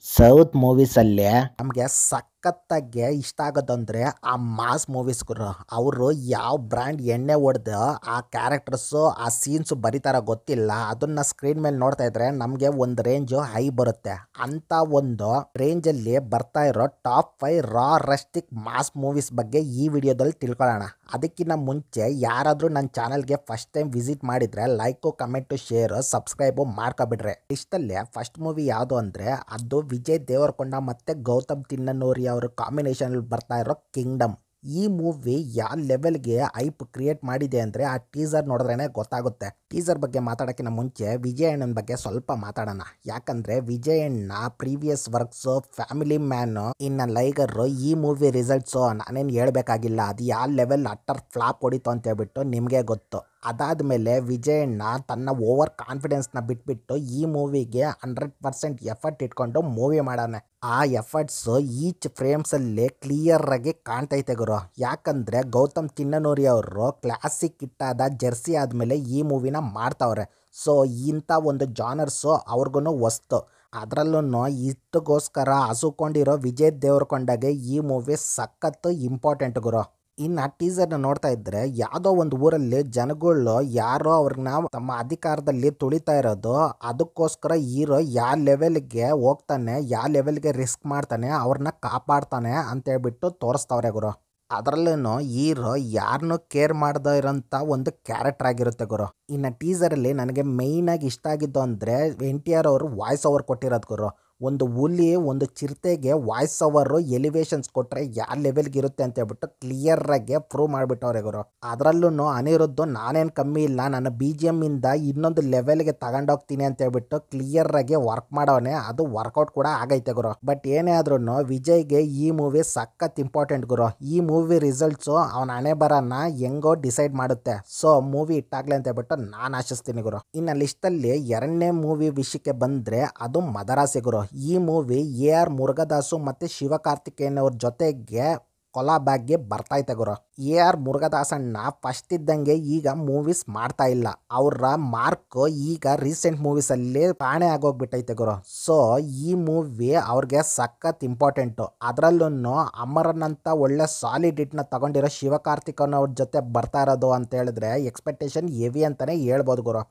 South ಮೂವೀಸಲ್ಲಿ ನಮಗೆ ಸಖತ್ತಾಗಿ ಇಷ್ಟ ಆಗೋದಂದ್ರೆ ಆ ಮಾಸ್ ಮೂವೀಸ್ಗಳು. ಅವರು ಯಾವ ಬ್ರ್ಯಾಂಡ್ ಎಣ್ಣೆ ಹೊಡೆದು ಆ ಕ್ಯಾರೆಕ್ಟರ್ಸು ಆ ಸೀನ್ಸು ಬರೀತಾರ ಗೊತ್ತಿಲ್ಲ, ಅದನ್ನ ಸ್ಕ್ರೀನ್ ಮೇಲೆ ನೋಡ್ತಾ ಇದ್ರೆ ನಮಗೆ ಒಂದು ರೇಂಜು ಹೈ ಬರುತ್ತೆ. ಅಂತ ಒಂದು ರೇಂಜಲ್ಲಿ ಬರ್ತಾ ಇರೋ ಟಾಪ್ 5 ರಾಸ್ಟಿಕ್ ಮಾಸ್ ಮೂವೀಸ್ ಬಗ್ಗೆ ಈ ವಿಡಿಯೋದಲ್ಲಿ ತಿಳ್ಕೊಳ್ಳೋಣ. ಅದಕ್ಕಿಂತ ಮುಂಚೆ ಯಾರಾದರೂ ನನ್ನ ಚಾನಲ್ಗೆ ಫಸ್ಟ್ ಟೈಮ್ ವಿಸಿಟ್ ಮಾಡಿದ್ರೆ ಲೈಕು, ಕಮೆಂಟು, ಶೇರು, ಸಬ್ಸ್ಕ್ರೈಬು ಮಾಡ್ಕೊಬಿಡ್ರೆ. ಲಿಸ್ಟಲ್ಲಿ ಫಸ್ಟ್ ಮೂವಿ ಯಾವುದು ಅಂದರೆ ಅದು ವಿಜಯ್ ದೇವರಕೊಂಡ ಮತ್ತು ಗೌತಮ್ ತಿನ್ನನೂರಿ ಅವರ ಕಾಂಬಿನೇಷನ್ ಬರ್ತಾ ಇರೋ ಕಿಂಗ್ಡಮ್. ಈ ಮೂವಿ ಯಾವ ಲೆವೆಲ್ಗೆ ಹೈಪ್ ಕ್ರಿಯೇಟ್ ಮಾಡಿದೆ ಅಂದರೆ ಆ ಟೀಸರ್ ನೋಡಿದ್ರೇ ಗೊತ್ತಾಗುತ್ತೆ. ಟೀಸರ್ ಬಗ್ಗೆ ಮಾತಾಡೋಕ್ಕಿಂತ ಮುಂಚೆ ವಿಜಯ್ ಅಣ್ಣನ ಬಗ್ಗೆ ಸ್ವಲ್ಪ ಮಾತಾಡೋಣ. ಯಾಕಂದರೆ ವಿಜಯ್ ಅಣ್ಣ ಪ್ರೀವಿಯಸ್ ವರ್ಕ್ಸು, ಫ್ಯಾಮಿಲಿ ಮ್ಯಾನು, ಇನ್ನು ಲೈಗರು, ಈ ಮೂವಿ ರಿಸಲ್ಟ್ಸು ನಾನೇನು ಹೇಳ್ಬೇಕಾಗಿಲ್ಲ. ಅದು ಯಾವ ಲೆವೆಲ್ ಅಟ್ಟರ್ ಫ್ಲಾಪ್ ಹೊಡಿತು ಅಂತ ಹೇಳ್ಬಿಟ್ಟು ನಿಮಗೆ ಗೊತ್ತು. ಅದಾದಮೇಲೆ ವಿಜಯ್ ಅಣ್ಣ ತನ್ನ ಓವರ್ ಕಾನ್ಫಿಡೆನ್ಸ್ನ ಬಿಟ್ಬಿಟ್ಟು ಈ ಮೂವಿಗೆ 100% ಎಫರ್ಟ್ ಇಟ್ಕೊಂಡು ಮೂವಿ ಮಾಡೋಣ. ಆ ಎಫರ್ಟ್ಸು ಈಚ್ ಫ್ರೇಮ್ಸಲ್ಲಿ ಕ್ಲಿಯರ್ ಆಗಿ ಕಾಣ್ತೈತೆ ಗುರು. ಯಾಕಂದರೆ ಗೌತಮ್ ತಿನ್ನನೂರಿ ಅವರು ಕ್ಲಾಸಿಕ್ ಇಟ್ಟಾದ ಜೆರ್ಸಿ ಆದಮೇಲೆ ಈ ಮೂವಿನ ಮಾಡ್ತಾವ್ರೆ. ಸೊ ಇಂಥ ಒಂದು ಜಾನರ್ಸು ಅವ್ರಿಗೂ ಹೊಸ್ತು. ಅದರಲ್ಲೂ ಇಷ್ಟಗೋಸ್ಕರ ಹಸುಕೊಂಡಿರೋ ವಿಜಯ್ ದೇವರಕೊಂಡಗೆ ಈ ಮೂವಿ ಸಖತ್ತು ಇಂಪಾರ್ಟೆಂಟ್ ಗುರು. ಇನ್ನು ಟೀಸರ್ನ ನೋಡ್ತಾ ಇದ್ರೆ ಯಾವುದೋ ಒಂದು ಊರಲ್ಲಿ ಜನಗಳು ಯಾರೋ ಅವ್ರನ್ನ ತಮ್ಮ ಅಧಿಕಾರದಲ್ಲಿ ತುಳಿತಾ ಇರೋದು, ಅದಕ್ಕೋಸ್ಕರ ಹೀರೋ ಯಾವ ಲೆವೆಲ್ಗೆ ಹೋಗ್ತಾನೆ, ಯಾವ ಲೆವೆಲ್ಗೆ ರಿಸ್ಕ್ ಮಾಡ್ತಾನೆ, ಅವ್ರನ್ನ ಕಾಪಾಡ್ತಾನೆ ಅಂತ ಹೇಳ್ಬಿಟ್ಟು ತೋರಿಸ್ತಾವ್ರೆ ಗುರು. ಅದರಲ್ಲೂ ಹೀರೋ ಯಾರನ್ನೂ ಕೇರ್ ಮಾಡದೇ ಇರೋಂಥ ಒಂದು ಕ್ಯಾರೆಕ್ಟರ್ ಆಗಿರುತ್ತೆ ಗುರು. ಇನ್ನು ಟೀಸರಲ್ಲಿ ನನಗೆ ಮೇಯ್ನಾಗಿ ಇಷ್ಟ ಆಗಿದ್ದು ಅಂದರೆ NTR ಅವರು ವಾಯ್ಸ್ ಓವರ್ ಕೊಟ್ಟಿರೋದು ಗುರು. ಒಂದು ಹುಲಿ, ಒಂದು ಚಿರತೆಗೆ ವಾಯ್ಸ್ ಓವರು ಎಲಿವೇಶನ್ಸ್ ಕೊಟ್ಟರೆ ಯಾವ ಲೆವೆಲ್ಗೆ ಇರುತ್ತೆ ಅಂತ ಹೇಳ್ಬಿಟ್ಟು ಕ್ಲಿಯರಾಗಿ ಪ್ರೂವ್ ಮಾಡಿಬಿಟ್ಟವ್ರೆ ಗುರು. ಅದರಲ್ಲೂ ಅನಿರುದ್ಧು ನಾನೇನು ಕಮ್ಮಿ ಇಲ್ಲ, ನನ್ನ BGM ಇಂದ ಇನ್ನೊಂದು ಲೆವೆಲ್ಗೆ ತಗೊಂಡೋಗ್ತೀನಿ ಅಂತ ಹೇಳ್ಬಿಟ್ಟು ಕ್ಲಿಯರಾಗಿ ವರ್ಕ್ ಮಾಡೋನೆ. ಅದು ವರ್ಕೌಟ್ ಕೂಡ ಆಗೈತೆ ಗುರು. ಬಟ್ ಏನೇ ಆದ್ರೂ ವಿಜಯ್ಗೆ ಈ ಮೂವಿ ಸಖತ್ ಇಂಪಾರ್ಟೆಂಟ್ ಗುರು. ಈ ಮೂವಿ ರಿಸಲ್ಟ್ಸು ಅವನ ಹಣೆ ಬರನ ಹೆಂಗೋ ಡಿಸೈಡ್ ಮಾಡುತ್ತೆ. ಸೊ ಮೂವಿ ಇಟ್ಟಾಗ್ಲಿ ಅಂತ ಹೇಳ್ಬಿಟ್ಟು ನಾನು ಆಶಿಸ್ತೀನಿ ಗುರು. ಇನ್ನು ಲಿಸ್ಟಲ್ಲಿ ಎರಡನೇ ಮೂವಿ ವಿಷಯಕ್ಕೆ ಬಂದರೆ ಅದು ಮದರಾಸಿ ಗುರು. ಈ ಮೂವಿ AR ಮುರುಗದಾಸು ಮತ್ತು ಶಿವಕಾರ್ತಿಕೇಯನ್ ಅವ್ರ ಜೊತೆಗೆ ಕೊಲಾಬ್ಯಾಗ್ಗೆ ಬರ್ತೈತೆ ಗುರು. AR ಮುರುಗದಾಸಣ್ಣ ಫಸ್ಟ್ ಇದ್ದಂಗೆ ಈಗ ಮೂವೀಸ್ ಮಾಡ್ತಾ ಇಲ್ಲ. ಅವರ ಮಾರ್ಕ್ ಈಗ ರೀಸೆಂಟ್ ಮೂವೀಸಲ್ಲಿ ಕಾಣೆ ಆಗೋಗ್ಬಿಟ್ಟೈತೆ ಗುರು. ಸೊ ಈ ಮೂವಿ ಅವ್ರಿಗೆ ಸಖತ್ ಇಂಪಾರ್ಟೆಂಟು. ಅದರಲ್ಲೂ ಅಮರನ್ ಅಂತ ಒಳ್ಳೆ ಸಾಲಿಡ್ ಹಿಟ್ನ ತಗೊಂಡಿರೋ ಶಿವಕಾರ್ತಿಕೇಯನ್ ಅವ್ರ ಜೊತೆ ಬರ್ತಾ ಇರೋದು ಅಂತ ಹೇಳಿದ್ರೆ ಎಕ್ಸ್ಪೆಕ್ಟೇಷನ್ ಹೆವಿ ಅಂತಲೇ ಹೇಳ್ಬೋದು ಗುರು.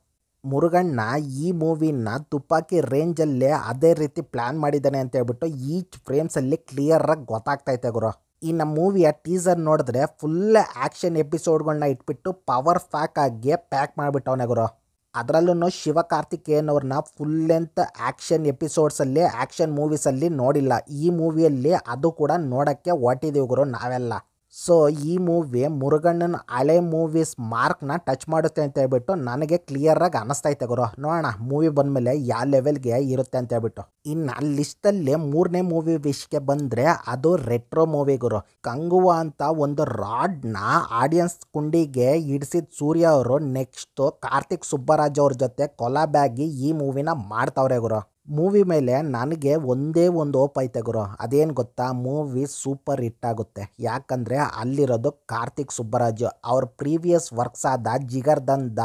ಮುರುಗಣ್ಣ ಈ ಮೂವಿನ ತುಪಾಕಿ ರೇಂಜಲ್ಲೇ ಅದೇ ರೀತಿ ಪ್ಲ್ಯಾನ್ ಮಾಡಿದ್ದಾನೆ ಅಂತ ಹೇಳ್ಬಿಟ್ಟು ಈಚ್ ಫ್ರೇಮ್ಸಲ್ಲಿ ಕ್ಲಿಯರಾಗಿ ಗೊತ್ತಾಗ್ತೈತೆ ಗುರು. ಇನ್ನು ಮೂವಿಯ ಟೀಸರ್ ನೋಡಿದ್ರೆ ಫುಲ್ ಆ್ಯಕ್ಷನ್ ಎಪಿಸೋಡ್ಗಳನ್ನ ಇಟ್ಬಿಟ್ಟು ಪವರ್ ಆಗಿ ಪ್ಯಾಕ್ ಮಾಡಿಬಿಟ್ಟವನೆ ಗುರು. ಅದರಲ್ಲೂ ಶಿವಕಾರ್ತಿಕೇಯನ್ ಅವ್ರನ್ನ ಫುಲ್ ಲೆಂತ್ ಆ್ಯಕ್ಷನ್ ಎಪಿಸೋಡ್ಸಲ್ಲಿ, ಆ್ಯಕ್ಷನ್ ಮೂವೀಸಲ್ಲಿ ನೋಡಿಲ್ಲ. ಈ ಮೂವಿಯಲ್ಲಿ ಅದು ಕೂಡ ನೋಡೋಕ್ಕೆ ಹೊಟ್ಟಿದ್ದೀವಿ ಗುರು ನಾವೆಲ್ಲ. ಸೊ ಈ ಮೂವಿ ಮುರುಗಣ್ಣನ ಹಳೆ ಮೂವೀಸ್ ಮಾರ್ಕ್ನ ಟಚ್ ಮಾಡುತ್ತೆ ಅಂತ ಹೇಳ್ಬಿಟ್ಟು ನನಗೆ ಕ್ಲಿಯರಾಗಿ ಅನ್ನಿಸ್ತೈತೆ ಗುರು. ನೋಡೋಣ ಮೂವಿ ಬಂದಮೇಲೆ ಯಾವ ಲೆವೆಲ್ಗೆ ಇರುತ್ತೆ ಅಂತ ಹೇಳ್ಬಿಟ್ಟು. ಇನ್ನು ಲಿಸ್ಟಲ್ಲಿ ಮೂರನೇ ಮೂವಿ ವಿಷಯಕ್ಕೆ ಬಂದರೆ ಅದು ರೆಟ್ರೋ ಮೂವಿ ಗುರು. ಕಂಗುವಾ ಅಂತ ಒಂದು ರಾಡ್ನ ಆಡಿಯನ್ಸ್ ಕುಂಡಿಗೆ ಇಡಿಸಿದ ಸೂರ್ಯ ಅವರು ನೆಕ್ಸ್ಟು ಕಾರ್ತಿಕ್ ಸುಬ್ಬರಾಜ್ ಅವ್ರ ಜೊತೆ ಕೊಲಾಬ್ಯಾಗಿ ಈ ಮೂವಿನ ಮಾಡ್ತಾವ್ರೆ ಗುರು. ಮೂವಿ ಮೇಲೆ ನನಗೆ ಒಂದೇ ಒಂದು ಹೋಪ್ ಐತೆ ಗುರು. ಅದೇನು ಗೊತ್ತಾ, ಮೂವಿ ಸೂಪರ್ ಹಿಟ್ ಆಗುತ್ತೆ. ಯಾಕಂದರೆ ಅಲ್ಲಿರೋದು ಕಾರ್ತಿಕ್ ಸುಬ್ಬರಾಜು. ಅವ್ರ ಪ್ರೀವಿಯಸ್ ವರ್ಕ್ಸ್ ಆದ ಜಿಗರ್ದಂಧ,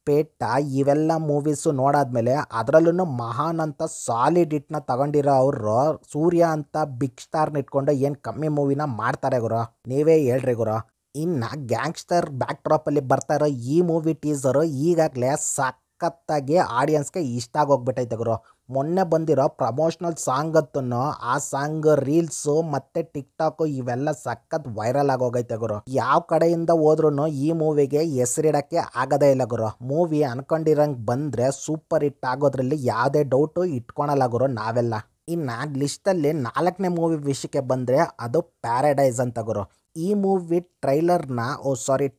ಪೇಟ ಇವೆಲ್ಲ ಮೂವೀಸು ನೋಡಾದ್ಮೇಲೆ ಅದರಲ್ಲೂ ಮಹಾನ್ ಅಂತ ಸಾಲಿಡ್ ಹಿಟ್ನ ತಗೊಂಡಿರೋ ಅವರು ಸೂರ್ಯ ಅಂತ ಬಿಗ್ ಸ್ಟಾರ್ನ ಇಟ್ಕೊಂಡು ಏನು ಕಮ್ಮಿ ಮೂವಿನ ಮಾಡ್ತಾರೆ ಗುರು. ನೀವೇ ಹೇಳ್ರಿ ಗುರು. ಇನ್ನು ಗ್ಯಾಂಗ್ಸ್ಟರ್ ಬ್ಯಾಕ್ ಡ್ರಾಪಲ್ಲಿ ಬರ್ತಾ ಇರೋ ಈ ಮೂವಿ ಟೀಸರು ಈಗಾಗಲೇ ಸಖತ್ತಾಗಿ ಆಡಿಯನ್ಸ್ಗೆ ಇಷ್ಟ ಆಗೋಗ್ಬಿಟ್ಟೈತೆ ಗುರು. ಮೊನ್ನೆ ಬಂದಿರೋ ಪ್ರಮೋಷನಲ್ ಸಾಂಗ್ ಅಂತೂ ಆ ಸಾಂಗ್ ರೀಲ್ಸು ಮತ್ತು ಟಿಕ್ಟಾಕು ಇವೆಲ್ಲ ಸಖತ್ ವೈರಲ್ ಆಗೋಗೈತೆ ಗುರು. ಯಾವ ಕಡೆಯಿಂದ ಹೋದ್ರೂ ಈ ಮೂವಿಗೆ ಹೆಸರಿಡೋಕ್ಕೆ ಆಗೋದೇ ಇಲ್ಲ ಗುರು. ಮೂವಿ ಅನ್ಕೊಂಡಿರಂಗೆ ಬಂದರೆ ಸೂಪರ್ ಹಿಟ್ ಆಗೋದ್ರಲ್ಲಿ ಯಾವುದೇ ಡೌಟು ಇಟ್ಕೊಳಲ್ಲ ಗುರು ನಾವೆಲ್ಲ. ಇನ್ನು ಲಿಸ್ಟಲ್ಲಿ ನಾಲ್ಕನೇ ಮೂವಿ ವಿಷಯಕ್ಕೆ ಬಂದರೆ ಅದು ಪ್ಯಾರಡೈಸ್ ಅಂತ ಗುರು. ಈ ಮೂವಿ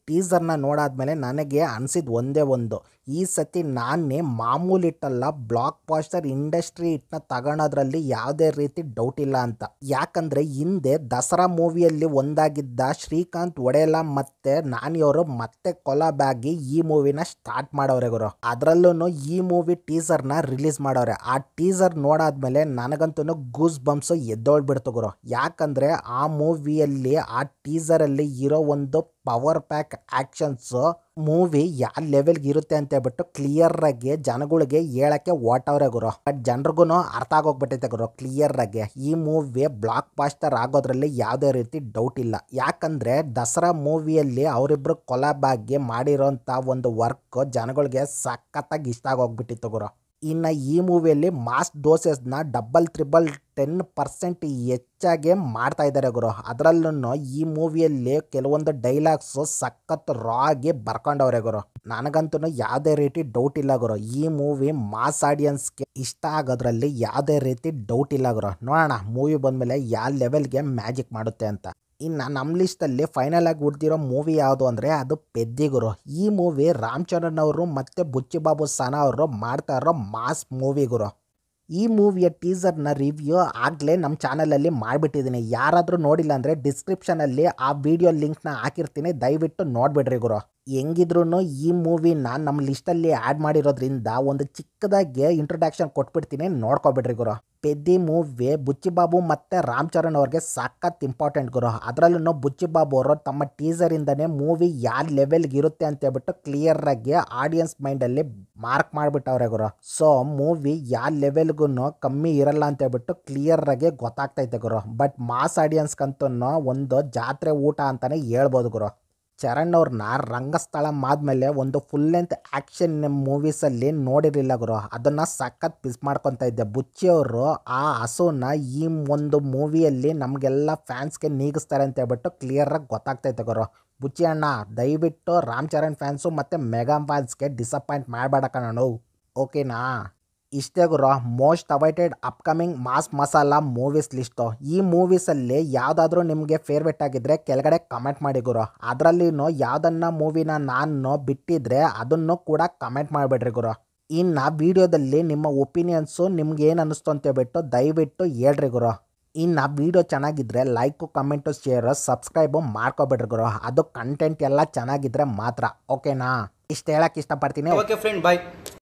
ಟೀಸರ್ನ ನೋಡಾದ್ಮೇಲೆ ನನಗೆ ಅನಿಸಿದ್ದು ಒಂದೇ ಒಂದು, ಈ ಸತಿ ನಾನೇ ಮಾಮೂಲಿ ಇಟ್ಟಲ್ಲ, ಬ್ಲಾಕ್ ಬಾಸ್ಟರ್ ಇಂಡಸ್ಟ್ರಿ ಇಟ್ನ ತಗೊಳೋದ್ರಲ್ಲಿ ಯಾವುದೇ ರೀತಿ ಡೌಟ್ ಇಲ್ಲ ಅಂತ. ಯಾಕಂದರೆ ಹಿಂದೆ ದಸರಾ ಮೂವಿಯಲ್ಲಿ ಒಂದಾಗಿದ್ದ ಶ್ರೀಕಾಂತ್ ಒಡೆಲ ಮತ್ತು ನಾನಿಯವರು ಮತ್ತೆ ಕೊಲಾಬಾಗಿ ಈ ಮೂವಿನ ಸ್ಟಾರ್ಟ್ ಮಾಡೋರೆ ಗುರು. ಅದರಲ್ಲೂ ಈ ಮೂವಿ ಟೀಸರ್ನ ರಿಲೀಸ್ ಮಾಡೋರೆ. ಆ ಟೀಸರ್ ನೋಡಾದ್ಮೇಲೆ ನನಗಂತೂ ಗೂಸ್ ಬಂಪ್ಸು ಎದ್ದೋಳ್ಬಿಡ್ತು ಗುರು. ಯಾಕಂದರೆ ಆ ಮೂವಿಯಲ್ಲಿ ಆ ಟೀಸರಲ್ಲಿ ಇರೋ ಒಂದು ಪವರ್ ಪ್ಯಾಕ್ ಆ್ಯಕ್ಷನ್ಸು ಮೂವಿ ಯಾವ ಲೆವೆಲ್ಗೆ ಇರುತ್ತೆ ಅಂತ ಹೇಳ್ಬಿಟ್ಟು ಕ್ಲಿಯರಾಗಿ ಜನಗಳಿಗೆ ಹೇಳಕ್ಕೆ ಹೊರಟವ್ರೆ ಗುರು. ಬಟ್ ಜನರಿಗೂ ಅರ್ಥ ಆಗೋಗ್ಬಿಟ್ಟೈತೆ ಗುರು ಕ್ಲಿಯರಾಗಿ. ಈ ಮೂವಿ ಬ್ಲಾಕ್ ಬಾಸ್ಟರ್ ಆಗೋದ್ರಲ್ಲಿ ಯಾವುದೇ ರೀತಿ ಡೌಟ್ ಇಲ್ಲ. ಯಾಕಂದರೆ ದಸರಾ ಮೂವಿಯಲ್ಲಿ ಅವರಿಬ್ಬರು ಕೊಲಾಬ್ ಆಗಿ ಮಾಡಿರೋಂಥ ಒಂದು ವರ್ಕ್ ಜನಗಳಿಗೆ ಸಖತ್ತಾಗಿ ಇಷ್ಟ ಆಗೋಗ್ಬಿಟ್ಟಿತ್ತು ಗುರು. ಇನ್ನು ಈ ಮೂವಿಯಲ್ಲಿ ಮಾಸ್ ಡೋಸಸ್ನ ಡಬಲ್ 10% ಹೆಚ್ಚಾಗಿ ಮಾಡ್ತಾ ಇದ್ದಾರೆ ಗುರು. ಅದರಲ್ಲೂ ಈ ಮೂವಿಯಲ್ಲಿ ಕೆಲವೊಂದು ಡೈಲಾಗ್ಸು ಸಖತ್ ರಾ ಆಗಿ ಬರ್ಕೊಂಡವ್ರೆ ಗುರು. ನನಗಂತೂ ಯಾವುದೇ ರೀತಿ ಡೌಟ್ ಇಲ್ಲ ಗುರು, ಈ ಮೂವಿ ಮಾಸ್ ಆಡಿಯನ್ಸ್ಗೆ ಇಷ್ಟ ಆಗೋದ್ರಲ್ಲಿ ಯಾವುದೇ ರೀತಿ ಡೌಟ್ ಇಲ್ಲ ಗುರು. ನೋಡೋಣ ಮೂವಿ ಬಂದಮೇಲೆ ಯಾವ ಲೆವೆಲ್ಗೆ ಮ್ಯಾಜಿಕ್ ಮಾಡುತ್ತೆ ಅಂತ. ಇನ್ನು ನಮ್ಮ ಲಿಸ್ಟಲ್ಲಿ ಫೈನಲ್ ಆಗಿ ಉಳಿದಿರೋ ಮೂವಿ ಯಾವುದು ಅಂದರೆ ಅದು ಪೆದ್ದಿ ಗುರು. ಈ ಮೂವಿ ರಾಮ್ ಚರಣ್ ಅವರು ಮತ್ತು ಬುಚ್ಚಿಬಾಬು ಸನಾ ಅವರು ಮಾಡ್ತಾ ಇರೋ ಮಾಸ್ ಮೂವಿ ಗುರು. ಈ ಮೂವಿಯ ಟೀಸರ್ನ ರಿವ್ಯೂ ಆಗಲೇ ನಮ್ಮ ಚಾನಲಲ್ಲಿ ಮಾಡಿಬಿಟ್ಟಿದ್ದೀನಿ. ಯಾರಾದರೂ ನೋಡಿಲ್ಲ ಅಂದರೆ ಡಿಸ್ಕ್ರಿಪ್ಷನಲ್ಲಿ ಆ ವಿಡಿಯೋ ಲಿಂಕ್ನ ಹಾಕಿರ್ತೀನಿ, ದಯವಿಟ್ಟು ನೋಡಿಬಿಡ್ರಿ ಗುರು. ಹೆಂಗಿದ್ರು ಈ ಮೂವಿನ ನಮ್ಮ ಲಿಸ್ಟಲ್ಲಿ ಆ್ಯಡ್ ಮಾಡಿರೋದ್ರಿಂದ ಒಂದು ಚಿಕ್ಕದಾಗಿ ಇಂಟ್ರೊಡಕ್ಷನ್ ಕೊಟ್ಬಿಡ್ತೀನಿ, ನೋಡ್ಕೊಬಿಡ್ರಿ ಗುರು. ಪೆದ್ದಿ ಮೂವಿ ಬುಚ್ಚಿಬಾಬು ಮತ್ತು ರಾಮ್ ಚರಣ್ ಅವ್ರಿಗೆ ಸಖತ್ ಇಂಪಾರ್ಟೆಂಟ್ ಗುರು. ಅದರಲ್ಲೂ ಬುಚ್ಚಿಬಾಬು ಅವರು ತಮ್ಮ ಟೀಸರಿಂದನೇ ಮೂವಿ ಯಾವ ಲೆವೆಲ್ಗೆ ಇರುತ್ತೆ ಅಂತ ಹೇಳ್ಬಿಟ್ಟು ಕ್ಲಿಯರಾಗಿ ಆಡಿಯನ್ಸ್ ಮೈಂಡಲ್ಲಿ ಮಾರ್ಕ್ ಮಾಡಿಬಿಟ್ಟವ್ರೆ ಗುರು. ಸೊ ಮೂವಿ ಯಾವ ಲೆವೆಲ್ಗೂ ಕಮ್ಮಿ ಇರಲ್ಲ ಅಂತ ಹೇಳ್ಬಿಟ್ಟು ಕ್ಲಿಯರಾಗಿ ಗೊತ್ತಾಗ್ತೈತೆ ಗುರು. ಬಟ್ ಮಾಸ್ ಆಡಿಯನ್ಸ್ಗಂತೂ ಒಂದು ಜಾತ್ರೆ ಊಟ ಅಂತಲೇ ಹೇಳ್ಬೋದು ಗುರು. ಚರಣ್ ಅವ್ರನ್ನ ರಂಗಸ್ಥಳಂ ಆದಮೇಲೆ ಒಂದು ಫುಲ್ ಲೆಂತ್ ಆ್ಯಕ್ಷನ್ ಮೂವೀಸಲ್ಲಿ ನೋಡಿರಲಿಲ್ಲ ಗುರು. ಅದನ್ನು ಸಖತ್ ಮಿಸ್ ಮಾಡ್ಕೊತಾ ಇದ್ದೆ. ಬುಚ್ಚಿಯವರು ಆ ಹಸುನ ಈ ಒಂದು ಮೂವಿಯಲ್ಲಿ ನಮಗೆಲ್ಲ ಫ್ಯಾನ್ಸ್ಗೆ ನೀಗಿಸ್ತಾರೆ ಅಂತ ಹೇಳ್ಬಿಟ್ಟು ಕ್ಲಿಯರಾಗಿ ಗೊತ್ತಾಗ್ತೈತೆ ಗುರು. ಬುಚ್ಚಿ ಅಣ್ಣ ದಯವಿಟ್ಟು ರಾಮ್ ಚರಣ್ ಫ್ಯಾನ್ಸು ಮತ್ತು ಮೆಗಾ ಫ್ಯಾನ್ಸ್ಗೆ ಡಿಸಪಾಯಿಂಟ್ ಮಾಡಬೇಡ ಕಣೋ, ಓಕೆನಾ? ಇಷ್ಟೇ ಗುರು most awaited upcoming mass masala movies list. ಈ ಮೂವೀಸಲ್ಲಿ ಯಾವುದಾದ್ರೂ ನಿಮಗೆ ಫೇವ್ರೇಟ್ ಆಗಿದ್ದರೆ ಕೆಳಗಡೆ ಕಮೆಂಟ್ ಮಾಡಿ ಗುರು. ಅದರಲ್ಲಿನೂ ಯಾವುದನ್ನ ಮೂವಿನ ನಾನು ಬಿಟ್ಟಿದ್ರೆ ಅದನ್ನು ಕೂಡ ಕಮೆಂಟ್ ಮಾಡಿಬಿಡ್ರಿ ಗುರು. ಇನ್ನು ವಿಡಿಯೋದಲ್ಲಿ ನಿಮ್ಮ ಒಪಿನಿಯನ್ಸು ನಿಮ್ಗೆ ಏನು ಅನ್ನಿಸ್ತು ಅಂತ ಹೇಳ್ಬಿಟ್ಟು ದಯವಿಟ್ಟು ಹೇಳ್ರಿ ಗುರು. ಇನ್ನು ವಿಡಿಯೋ ಚೆನ್ನಾಗಿದ್ದರೆ ಲೈಕು ಕಮೆಂಟು ಶೇರು ಸಬ್ಸ್ಕ್ರೈಬು ಮಾಡ್ಕೊಬಿಡ್ರಿ ಗುರು. ಅದು ಕಂಟೆಂಟ್ ಎಲ್ಲ ಚೆನ್ನಾಗಿದ್ದರೆ ಮಾತ್ರ, ಓಕೆನಾ? ಇಷ್ಟು ಹೇಳಕ್ಕೆ ಇಷ್ಟಪಡ್ತೀನಿ. ಓಕೆ ಫ್ರೆಂಡ್, ಬಾಯ್.